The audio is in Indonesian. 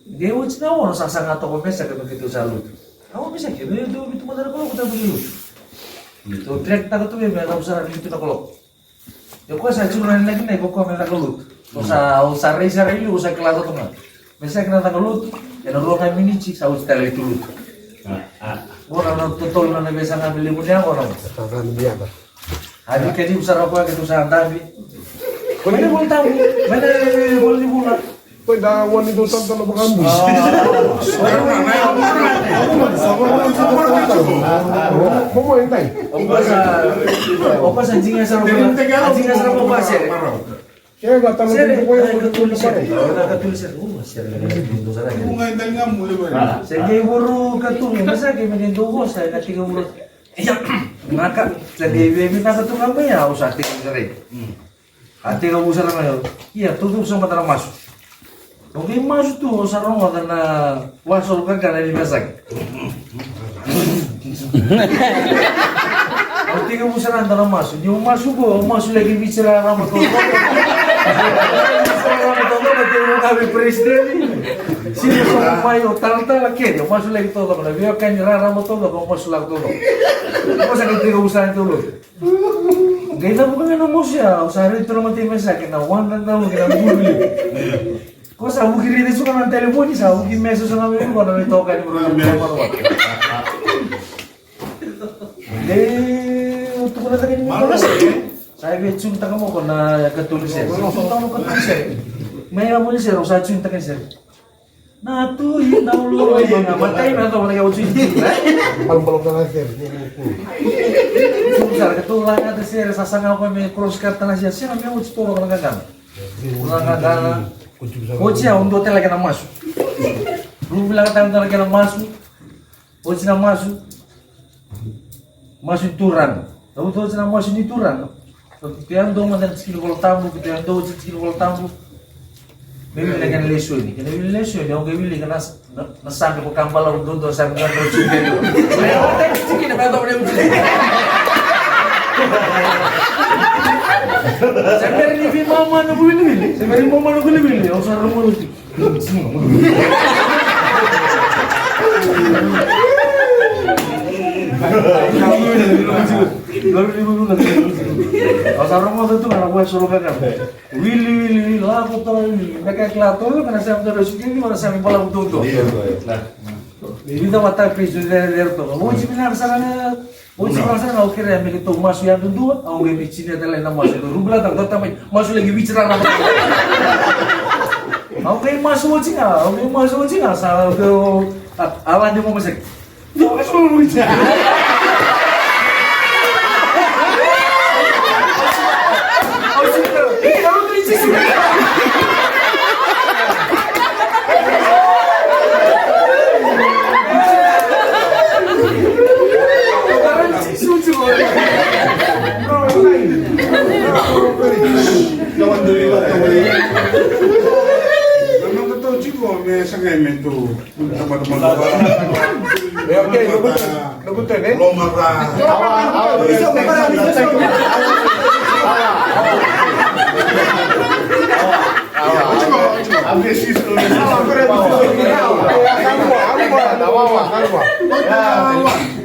Dia uci na ono sasang atau pemesa ke begitu salut. Kamu bisa ke dia itu madara kalau kita begitu. Itu direct tak tu memang nak usah itu nak kalau. Ya kau saya cuma lagi nih kau memang kalau. Usah resa itu usah kelas tu mah. Mesa kena tak kalau. Ya nak kami ini cik saya usah tali dulu. Orang total mana biasa ngambil limunnya orang. Tangan dia apa? Hari kali usah apa gitu usah tapi. Mana boleh tahu? Mana boleh dibuat? Poi da wani do tanto no bagambus. Como entai? Opa anjing asal apa pasir? Kaya gata no tempo ko yung tulis pare. Nakatulis ako, masya Allah. Bunga yung nga muli ba? Sige buru katulis, masa kayo maging saya nanti buru. Ngaka, lagi baby nakatulong ba ya? Usah tingin ka rin. Ate ka usah naman yun. Iya, tutup sa mata ng masuk. Oke masuk tuh sarong karena wasol kan karena di masak. Nanti kamu serang antara masuk, dia masuk lagi bicara sama tuh. Bicara sama tuh nanti mau kami presiden ini. Sini sama mayo tal lagi dia masuk lagi tuh kalau dia kan nyerah sama tuh kalau masuk lagi tuh. Masa nanti kamu serang tuh. Kita bukan yang ya, usah itu nanti masak kita wan dan tahu kita beli. Kok sabu kiri itu suka nang telepon ni sabu kiri meso sama aku kalau itu kan baru. Untuk kita tadi ni saya cinta kamu kena ketulis ya. Tahu ketulis ya. Maya boleh sih usah cinta kan sih. Nah tuh ini tahu lu ya nggak matai atau mana yang cinta. Belum terakhir. Susah ketulang ada sih sasang apa yang cross cut tanah sih namanya uci tolong kan. Ulang kan. Hoje é hotel lagi nak masuk. Belum bilang kata hotel lagi nak masuk. Hoje nak masuk. Masuk turan. Tahu hoje nak masuk ni turan. Kita yang dong ada skill kalau tamu, kita yang dong skill kalau tamu. Beli lagi lesu ini. Kita beli lesu dia orang beli kena sampai ke kampal orang dong sampai ke lesu dia. Saya hotel sikit nak tahu dia macam. Saya beri ni film mama nak beli. Saya beri mama nak beli. Aku sarung mau tu. Aku sarung mau tu mana buat suruh kan. Willy lah aku tahu. Mereka kelatu kan saya sudah suki ni mana saya malah betul tu. Ini dah watak presiden dari tu. Mau cipta sana. Hoje nós não queremos que tu masuk yang dua, orang yang bicara dalam nama masuk itu. Rubla tak tahu tapi masuk lagi bicara nama. Orang yang masuk hoje nggak, salah tu awan dia mau masuk. Dia masuk hoje. Calma.